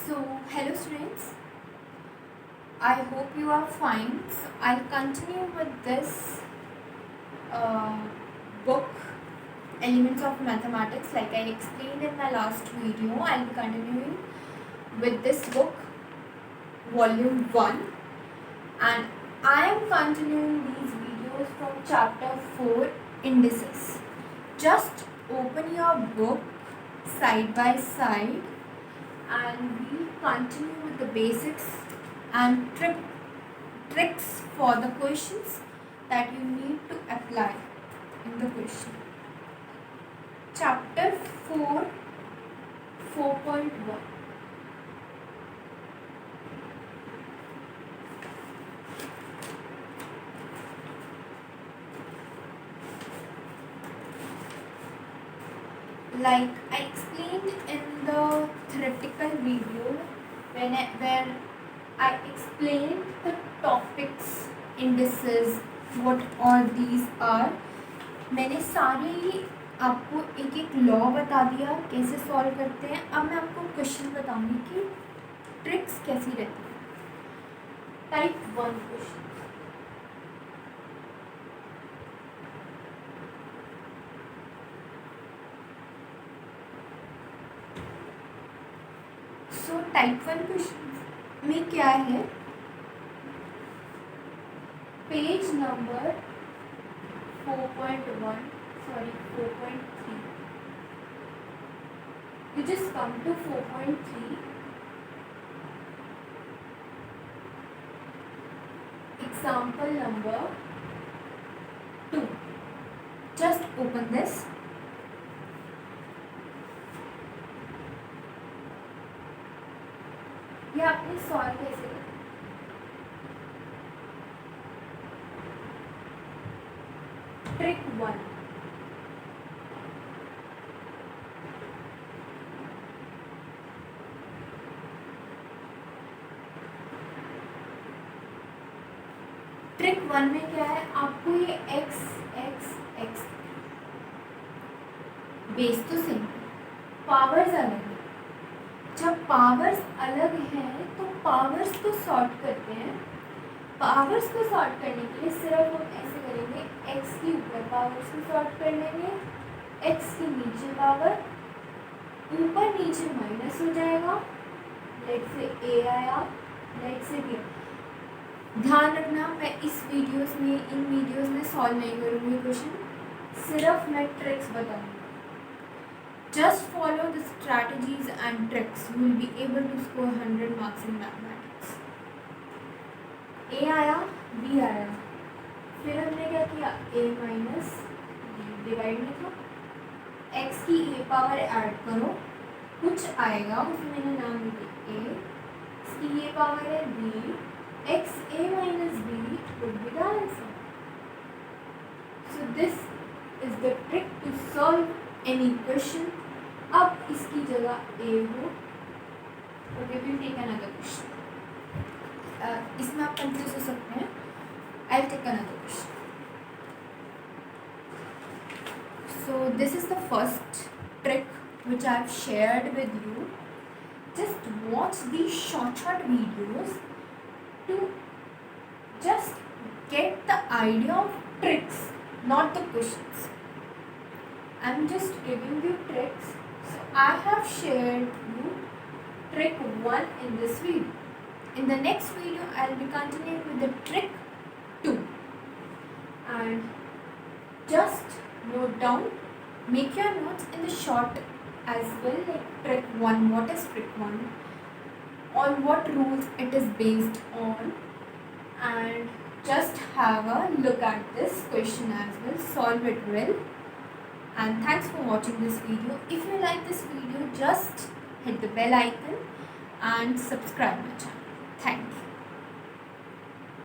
So, hello students, I hope you are fine. So, I'll continue with this uh, book, Elements of Mathematics, like I explained in my last video. I'll be continuing with this book, volume 1, and I am continuing these videos from chapter 4, Indices. Just open your book side by side and we continue with the basics and tricks for the questions that you need to apply in the question. Chapter 4, 4.1. Like I explained in the theoretical video where I explained the topics, indices, what all these are. मैंने सारे ही आपको एक एक law बता दिया कैसे solve करते हैं. अब मैं आपको क्वेश्चन बताऊंगी कि ट्रिक्स कैसी रहती है. Type 1 question. So type 1 question में क्या है, page number 4.1 sorry 4.3. You just come to 4.3. Example number 2. Just open this. ये आपने सॉल्व कैसे किया. ट्रिक 1. ट्रिक 1 में क्या है, आपको ये x x x बेस तो सेम, पावर्स अलग है. जब पावर्स अलग हैं तो पावर्स को सॉर्ट करते हैं. पावर्स को सॉर्ट करने के लिए सिर्फ हम ऐसे करेंगे, x के ऊपर पावर्स को सॉर्ट कर लेंगे, x के नीचे पावर, ऊपर नीचे माइनस हो जाएगा. लेट से a आया, लेट से b. ध्यान रखना, मैं इस वीडियोस में इन वीडियोस में सॉल्व नहीं करूँगी क्वेश्चन, सिर्फ मैं ट्रिक्स बताऊँगी. Just follow the strategies and tricks. You will be able to score 100 marks in mathematics. A आया, B आया, फिर हमने क्या किया, A माइनस डिवाइड में था, x की a पावर ऐड करो, कुछ आएगा उसमें मैंने नाम लिखा A, इसकी a पावर है B, x a minus b would be the answer. So this is the trick to solve any question. अब इसकी जगह a हो. Okay, we'll take another question. इसमें आप कंफ्यूज हो सकते हैं. I'll take another question. So this is the first trick which I've shared with you. Just watch these short videos to just get the idea of tricks, not the questions. I'm just giving you tricks. So I have shared you trick 1 in this video. In the next video, I'll be continuing with the trick 2. And just note down, make your notes in the short as well, like trick 1, what is trick 1, on what rules it is based on, and just have a look at this question as well, solve it well. And thanks for watching this video. If you like this video, just hit the bell icon and subscribe my channel. Thank you.